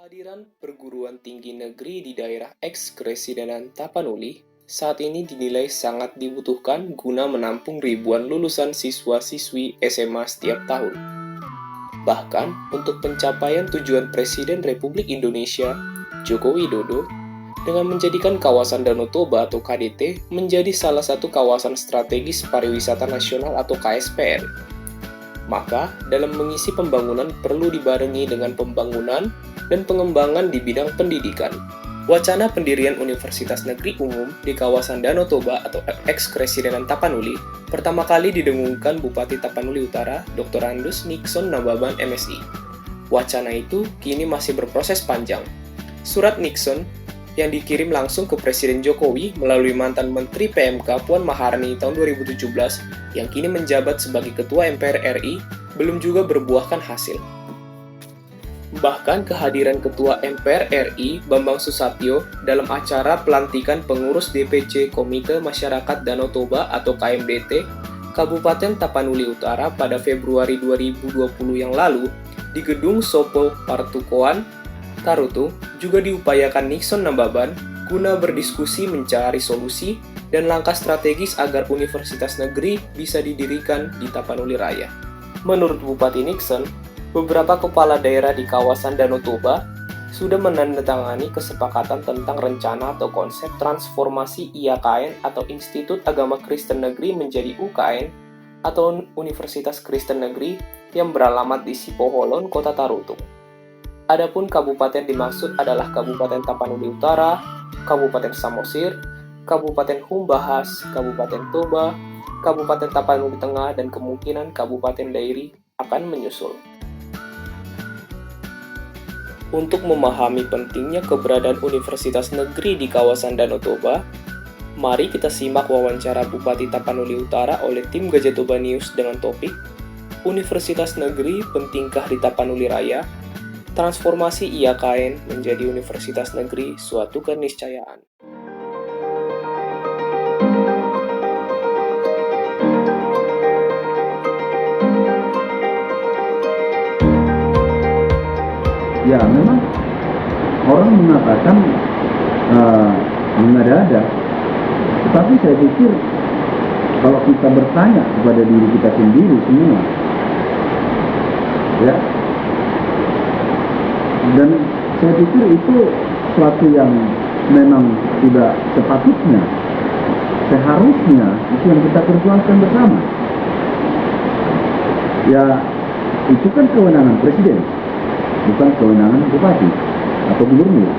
Kehadiran perguruan tinggi negeri di daerah eks-Kresidenan Tapanuli saat ini dinilai sangat dibutuhkan guna menampung ribuan lulusan siswa-siswi SMA setiap tahun. Bahkan, untuk pencapaian tujuan Presiden Republik Indonesia, Joko Widodo, dengan menjadikan kawasan Danau Toba atau KDT menjadi salah satu kawasan strategis pariwisata nasional atau KSPN. Maka, dalam mengisi pembangunan perlu dibarengi dengan pembangunan dan pengembangan di bidang pendidikan. Wacana pendirian Universitas Negeri Umum di kawasan Danau Toba atau eks-Kresidenan Tapanuli pertama kali didengungkan Bupati Tapanuli Utara, Dr. Andus Nixon Nababan MSI. Wacana itu kini masih berproses panjang. Surat Nixon yang dikirim langsung ke Presiden Jokowi melalui mantan Menteri PMK Puan Maharani tahun 2017 yang kini menjabat sebagai Ketua MPR RI belum juga berbuahkan hasil. Bahkan kehadiran Ketua MPR RI Bambang Susatyo dalam acara pelantikan pengurus DPC Komite Masyarakat Danau Toba atau KMDT Kabupaten Tapanuli Utara pada Februari 2020 yang lalu di Gedung Sopo Partukoan, Tarutung juga diupayakan Nixon Nababan guna berdiskusi mencari solusi dan langkah strategis agar universitas negeri bisa didirikan di Tapanuli Raya. Menurut Bupati Nixon, beberapa kepala daerah di kawasan Danau Toba sudah menandatangani kesepakatan tentang rencana atau konsep transformasi IAKN atau Institut Agama Kristen Negeri menjadi UKN atau Universitas Kristen Negeri yang beralamat di Sipoholon, Kota Tarutung. Adapun kabupaten dimaksud adalah Kabupaten Tapanuli Utara, Kabupaten Samosir, Kabupaten Humbahas, Kabupaten Toba, Kabupaten Tapanuli Tengah, dan kemungkinan Kabupaten Dairi akan menyusul. Untuk memahami pentingnya keberadaan universitas negeri di kawasan Danau Toba, mari kita simak wawancara Bupati Tapanuli Utara oleh tim Gajah Toba News dengan topik Universitas Negeri Pentingkah di Tapanuli Raya, transformasi IAKN menjadi Universitas Negeri suatu keniscayaan. Ya, memang orang mengatakan mengada-ada. Tetapi saya pikir kalau kita bertanya kepada diri kita sendiri semua, ya, dan saya pikir itu suatu yang memang tidak sepatutnya, seharusnya itu yang kita perjuangkan bersama. Ya, itu kan kewenangan presiden, bukan kewenangan bupati atau gubernur.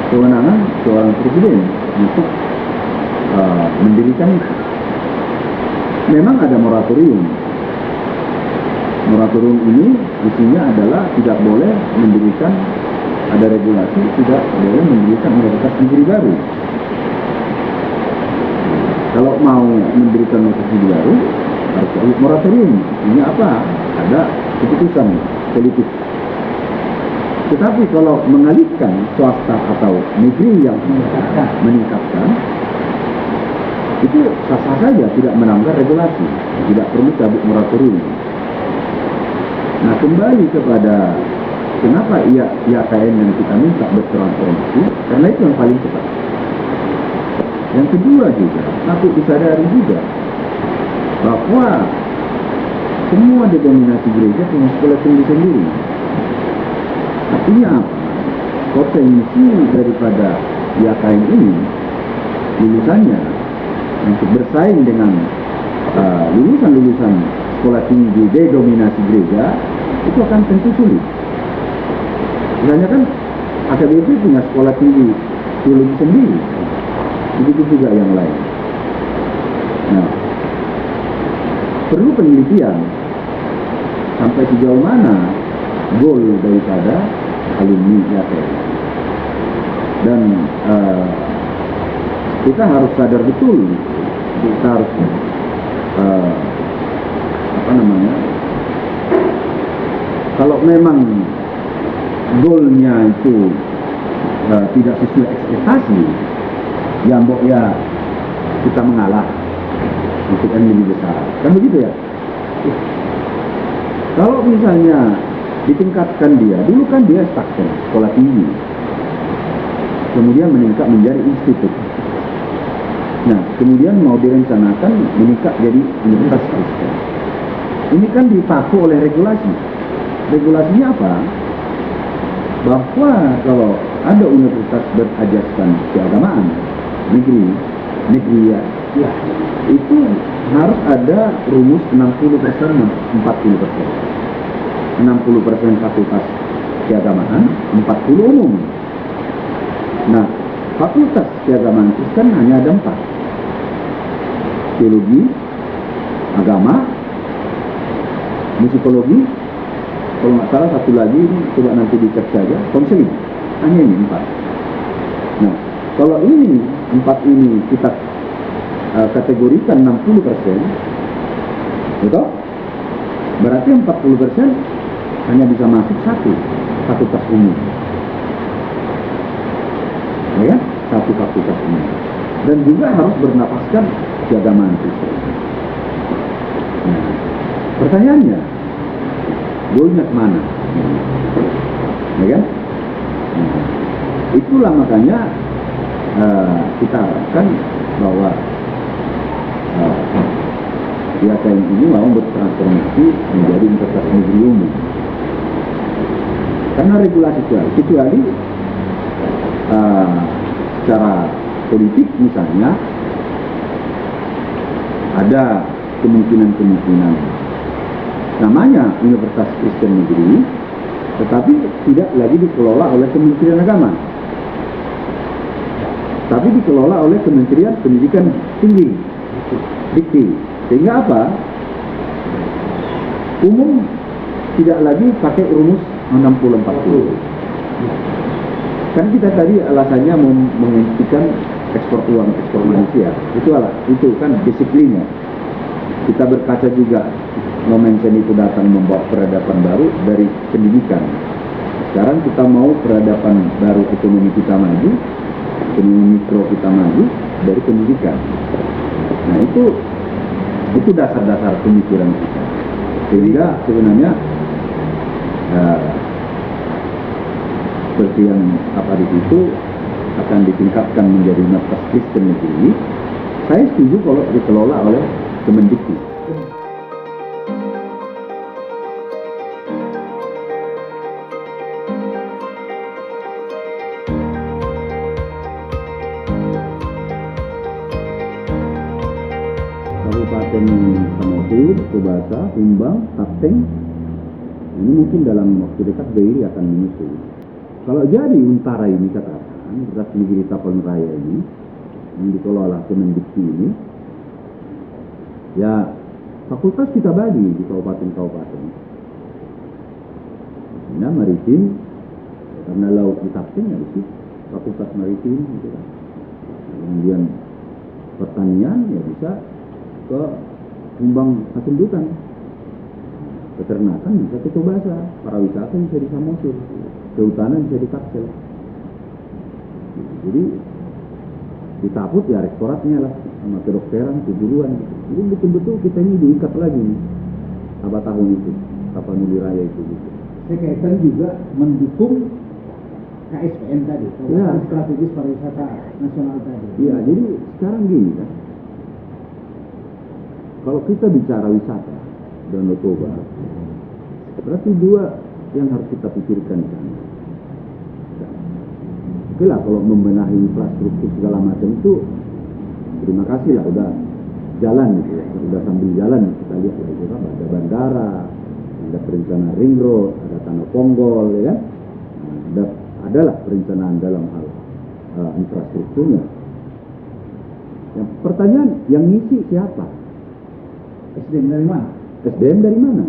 Kewenangan seorang presiden untuk mendirikan itu. Memang ada moratorium. Moratorium ini isinya adalah tidak boleh mendirikan, ada regulasi tidak boleh mendirikan universitas negeri baru. Kalau mau mendirikan universitas negeri baru harus ada moratorium. Ini apa? Ada keputusan politik. Tetapi kalau mengalihkan swasta atau negeri yang meningkatkan, itu sah-sah saja, tidak melanggar regulasi, tidak perlu cabut moratorium. Nah, kembali kepada kenapa IAKN yang kita minta bertransformasi, karena itu yang paling cepat. Yang kedua juga, patut disadari juga bahwa semua denominasi gereja punya sekolah tinggi sendiri. Artinya apa? Potensi daripada IAKN ini, lulusannya untuk bersaing dengan lulusan-lulusan sekolah tinggi denominasi gereja, itu akan tentu sulit. Misalnya kan AKBP punya sekolah tinggi teologi sendiri, begitu juga yang lain. Nah, perlu penelitian sampai sejauh mana goal daripada alumni IAKN. Dan kita harus sadar betul, kita harus kalau memang goalnya itu tidak sesuai ekspektasi, ya kita mengalah untuk yang lebih besar, kan begitu ya. Kalau misalnya ditingkatkan dia. Dulu kan dia staksel, sekolah tinggi, kemudian meningkat menjadi institut. Nah, kemudian mau direncanakan meningkat jadi universitas Kristen. Ini kan dipaku oleh regulasi. Regulasinya apa? Bahwa kalau ada universitas berajaskan keagamaan negeri ya, itu harus ada rumus 60% 40%. 60% fakultas keagamaan, 40 umum. Nah, fakultas keagamaan Kristen hanya ada 4. Teologi, agama, musikologi, kalau nggak salah satu lagi, coba nanti dicek saja, konseling. Hanya ini 4. Nah, kalau ini 4 ini kita kategorikan 60%, betul? Berarti 40% hanya bisa masuk satu fakultas umum, ya kan? Satu fakultas umum, dan juga harus bernapaskan keagamaan Kristen. Nah, pertanyaannya, goalnya kemana? Ya kan? Nah, itulah makanya kita harapkan bahwa IAKM ini mau bertransformasi menjadi universitas negeri umum. Karena regulasi kecuali secara politik misalnya ada kemungkinan namanya Universitas Kristen Negeri, tetapi tidak lagi dikelola oleh Kementerian Agama, tapi dikelola oleh Kementerian Pendidikan Tinggi, Dikti. Sehingga apa? Umum tidak lagi pakai rumus 60-40. Kan kita tadi alasannya menghentikan ekspor uang, ekspor manusia. Itu kan disiplinnya. Kita berkaca juga, Momensen itu datang membawa peradaban baru dari pendidikan. Sekarang kita mau peradaban baru, ekonomi kita maju, ekonomi mikro kita maju dari pendidikan. Nah, itu dasar-dasar pemikiran kita. Sehingga sebenarnya seperti yang di situ akan ditingkatkan menjadi Universitas Kristen Negeri. Saya setuju kalau dikelola oleh Kemendikti. Kabupaten Samosir, Subasa, Humbang, Tapteng, ini mungkin dalam waktu dekat BRI akan menyusul. Kalau jadi Untara ini katakan, Universitas Negeri Tapal Raya ini, yang dikelola Kemendikti ini, ya fakultas kita bagi di kabupaten-kabupaten. Nah, maritim, karena laut di Tapteng ya di situ, fakultas maritim, gitu kan. Kemudian pertanian ya bisa ke Humbang Hasundutan, peternakan bisa ke Tobasa, pariwisata bisa di Samosir, kehutanan bisa di Taksel. Jadi ditaput ya rektoratnya lah, sama kedokteran, keguruan. Jadi betul-betul kita ini diikat lagi nih, apa tahun itu, Tapanuli Raya itu. Gitu. Saya kaitkan juga mendukung KSPN tadi, kawasan strategis pariwisata nasional tadi. Iya, jadi sekarang gini kan, kalau kita bicara wisata Danau Toba, berarti 2 yang harus kita pikirkan kan. Oke lah, kalau membenahi infrastruktur segala macam itu, terima kasih lah, udah jalan gitu ya, udah sambil jalan kita lihat lah itu apa, ada bandara, ada perencanaan ring road, ada Tanah Ponggol, ya kan? Nah, adalah perencanaan dalam hal infrastrukturnya. Yang pertanyaan, yang ngisi siapa? SDM dari mana? SDM dari mana?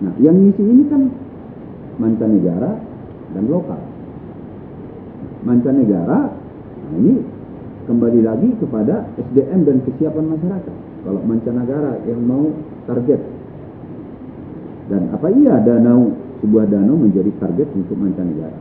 Nah, yang ngisi ini kan mancanegara dan lokal. Mancanegara, nah ini kembali lagi kepada SDM dan kesiapan masyarakat. Kalau mancanegara yang mau target, dan apa iya sebuah danau menjadi target untuk mancanegara?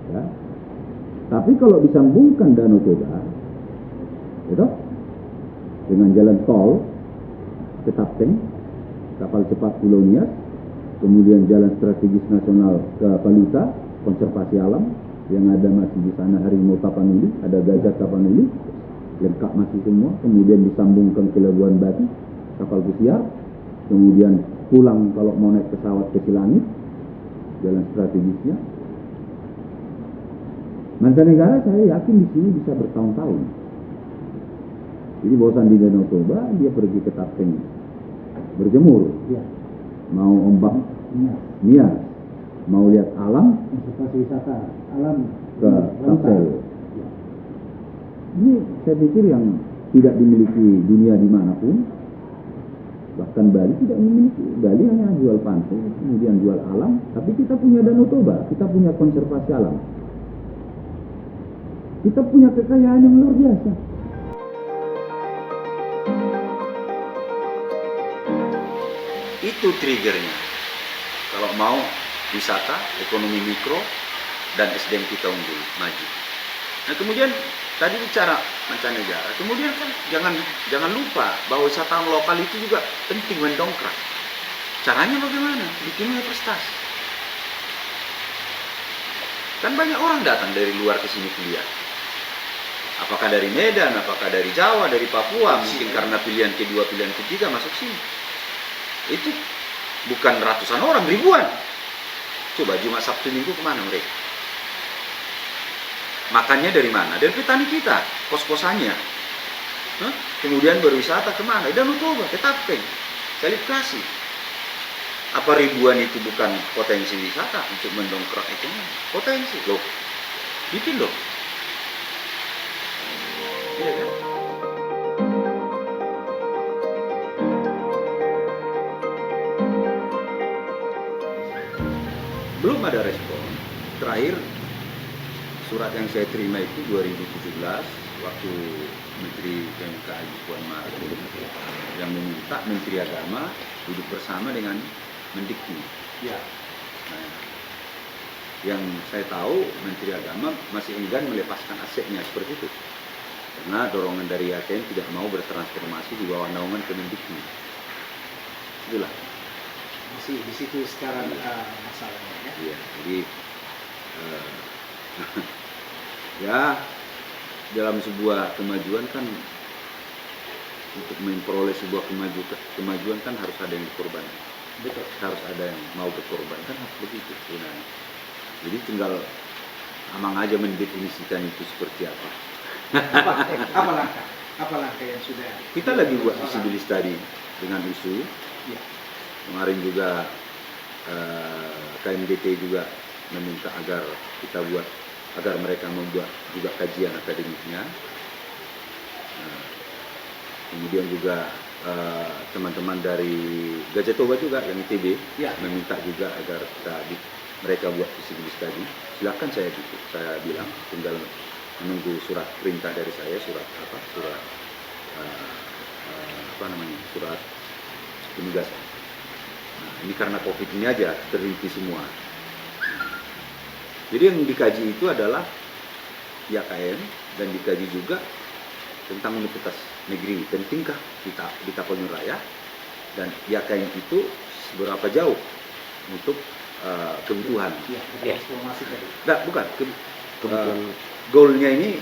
Ya. Tapi kalau disambungkan Danau Toba, gitu, dengan jalan tol ke Tapteng, kapal cepat Pulau Nias, kemudian jalan strategis nasional ke Paluta, konservasi alam, yang ada masih di sana harimau Tapanuli, ada gajah Tapanuli, lengkap masih semua, kemudian disambungkan ke Labuan Batu, kapal pesiar, kemudian pulang kalau mau naik pesawat ke Silangit, jalan strategisnya. Mancanegara saya yakin di sini bisa bertahun-tahun. Jadi bosan di Danau Toba, dia pergi ke Tapeng berjemur, Ya. mau ombak Nias. Nias, mau lihat alam Konservasi wisata alam ke Lautan. Kapsel. Ya. Ini saya pikir yang tidak dimiliki dunia dimanapun, bahkan Bali tidak memiliki. Bali hanya jual pantai, kemudian jual alam, tapi kita punya Danau Toba, kita punya konservasi alam. Kita punya kekayaan yang luar biasa. Itu triggernya. Kalau mau wisata, ekonomi mikro, dan SDM kita unggul, maju. Nah kemudian tadi bicara mancanegara, kemudian kan jangan lupa bahwa wisatawan lokal itu juga penting mendongkrak. Caranya bagaimana? Bikin universitas. Kan banyak orang datang dari luar ke sini kuliah. Apakah dari Medan, apakah dari Jawa, dari Papua, mungkin karena pilihan kedua, pilihan ketiga masuk sini. Itu bukan ratusan orang, ribuan. Coba Jumat Sabtu Minggu kemana mereka? Makannya dari mana? Dari petani kita, kos-kosannya. Hah? Kemudian berwisata kemana? Danau Toba, ke Tapeng, Salib Kasih. Apa ribuan itu bukan potensi wisata untuk mendongkrak ekonomi? Potensi, loh. Bikin loh. Iya kan? Belum ada respon. Terakhir surat yang saya terima itu 2017 waktu Menteri PMK Puan Maharani yang meminta Menteri Agama duduk bersama dengan Mendikbud. Ya. Nah, yang saya tahu Menteri Agama masih enggan melepaskan asetnya seperti itu. Karena dorongan dari ATM tidak mau bertransformasi di bawah naungan Kemendikbud. Itulah. Di situ sekarang masalahnya ya. Iya, jadi ya dalam sebuah kemajuan kan untuk memperoleh sebuah kemajuan kan harus ada yang dikorbankan. Betul. Harus ada yang mau berkorban, kan harus begitu sebenarnya. Jadi tinggal Amang aja mendefinisikan itu seperti apa. Apa langkah yang sudah Kita lagi buat visibility study dengan isu. Ya. Kemarin juga KMDT juga meminta agar mereka membuat juga kajian akademiknya. Kemudian juga teman-teman dari Gajah Toba juga yang ITB Ya. meminta juga agar mereka buat visibility study. Silakan saya bilang, tinggal menunggu surat perintah dari saya, surat penugasan. Nah, ini karena COVID ini aja terhenti semua. Jadi yang dikaji itu adalah IAKN dan dikaji juga tentang universitas negeri pentingkah di Tapanuli Raya, dan IAKN itu seberapa jauh untuk kebutuhan. Ya, transformasi tadi. Nggak, bukan. Goalnya ini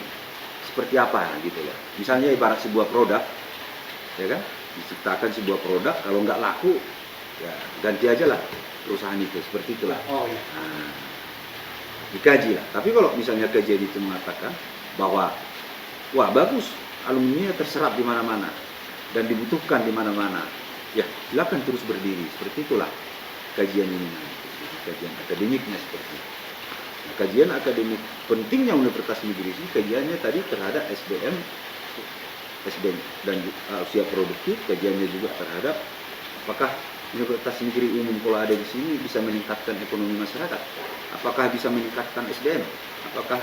seperti apa gitu ya. Misalnya ibarat sebuah produk, ya kan? Diciptakan sebuah produk, kalau nggak laku, ya ganti aja lah perusahaan itu. Seperti itulah. Oh iya. Nah, dikaji lah. Tapi kalau misalnya kajian itu mengatakan bahwa wah bagus, alumininya terserap di mana-mana dan dibutuhkan di mana-mana, ya silakan terus berdiri. Seperti itulah kajian ini nanti. Kajian akademiknya seperti itu. Nah, kajian akademik pentingnya universitas negeri ini kajiannya tadi terhadap SDM dan usia produktif, kajiannya juga terhadap apakah universitas negeri umum kalau ada di sini bisa meningkatkan ekonomi masyarakat, apakah bisa meningkatkan SDM, apakah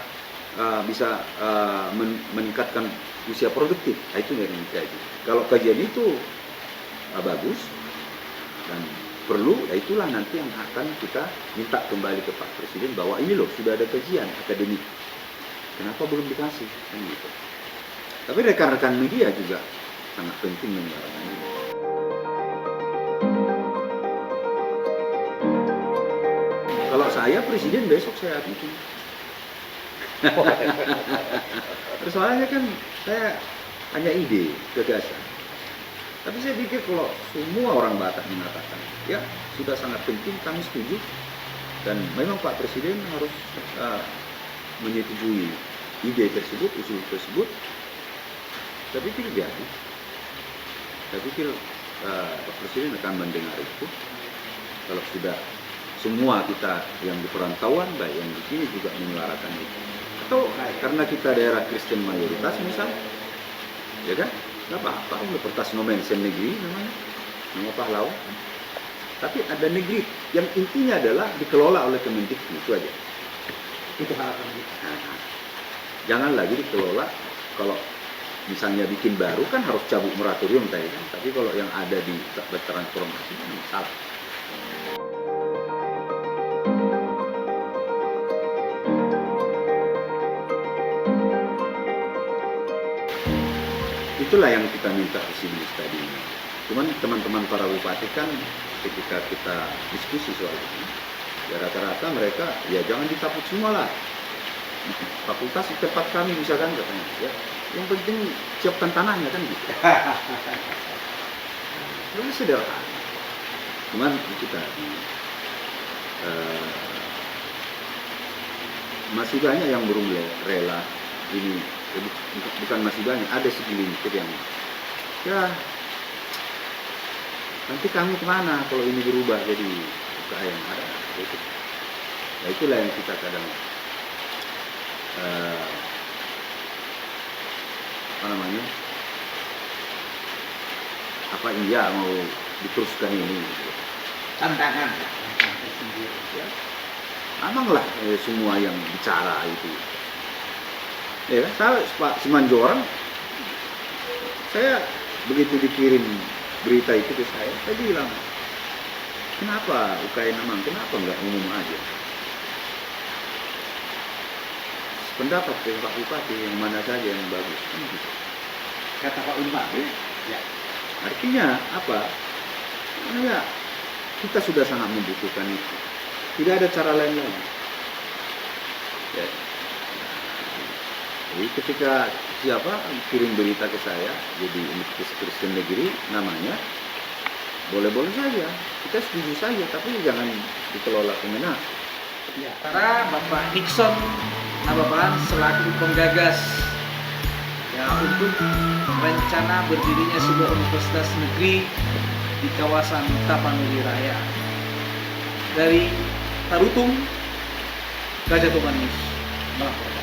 bisa meningkatkan usia produktif. Nah, itu yang dikaji. Kalau kajian itu bagus dan perlu, ya itulah nanti yang akan kita minta kembali ke Pak Presiden bahwa ini loh sudah ada kajian akademik, kenapa belum dikasih, kan gitu. Tapi rekan-rekan media juga sangat penting menyuarakan ini. Kalau saya presiden besok saya bikin. Persoalannya kan saya hanya ide, gagasan. Tapi saya pikir kalau semua orang Batak mengatakan, ya sudah sangat penting, kami setuju. Dan memang Pak Presiden harus menyetujui ide tersebut, usul tersebut. Saya pikir jadi. Saya pikir Pak Presiden akan mendengar itu. Kalau sudah semua kita yang di perantauan, baik yang di sini juga menyuarakan itu. Atau karena kita daerah Kristen mayoritas misalnya, ya kan? Nggak apa-apa, Universitas Nomensen Negeri namanya, nama pahlawan. Tapi ada negeri yang intinya adalah dikelola oleh Kemendikbud, itu aja. Itu harapan kita. Nah, jangan lagi dikelola, kalau misalnya bikin baru kan harus cabut moratorium tadi kan. Tapi kalau yang ada di bertransformasi kan salah. Itulah yang kita minta pesimis tadi. Cuman teman-teman para bupati kan ketika kita diskusi soal ini, ya rata-rata mereka ya jangan dicabut semua lah. Fakultas di tempat kami misalkan katanya, ya yang penting siapkan tanahnya kan gitu. Itu sederhana. Cuman itu tadi masih banyak yang belum rela ini. Bukan masih banyak, ada segelintir yang ya nanti kami kemana kalau ini berubah jadi UKM ada itu. Nah, itulah yang kita kadang apa iya mau diteruskan ini gitu. Tantangan. Ya, emanglah semua yang bicara itu. Ya, saya Pak Simanjorang, saya begitu dikirim berita itu ke saya bilang, kenapa UKM Amang, kenapa nggak umum aja? Pendapat dari Pak Bupati yang mana saja yang bagus. Kata Pak Unpad, ya. Artinya apa? Karena ya kita sudah sangat membutuhkan itu. Tidak ada cara lain lagi. Ya. Jadi ketika siapa kirim berita ke saya, jadi Universitas Kristen Negeri namanya, boleh-boleh saja, kita setuju saja, tapi jangan dikelola Kemenak. Ya. Para Bapak Nixon Nababan selaku penggagas ya untuk rencana berdirinya sebuah universitas negeri di kawasan Tapanuli Raya. Dari Tarutung, Gajah Tuban News melaporkan.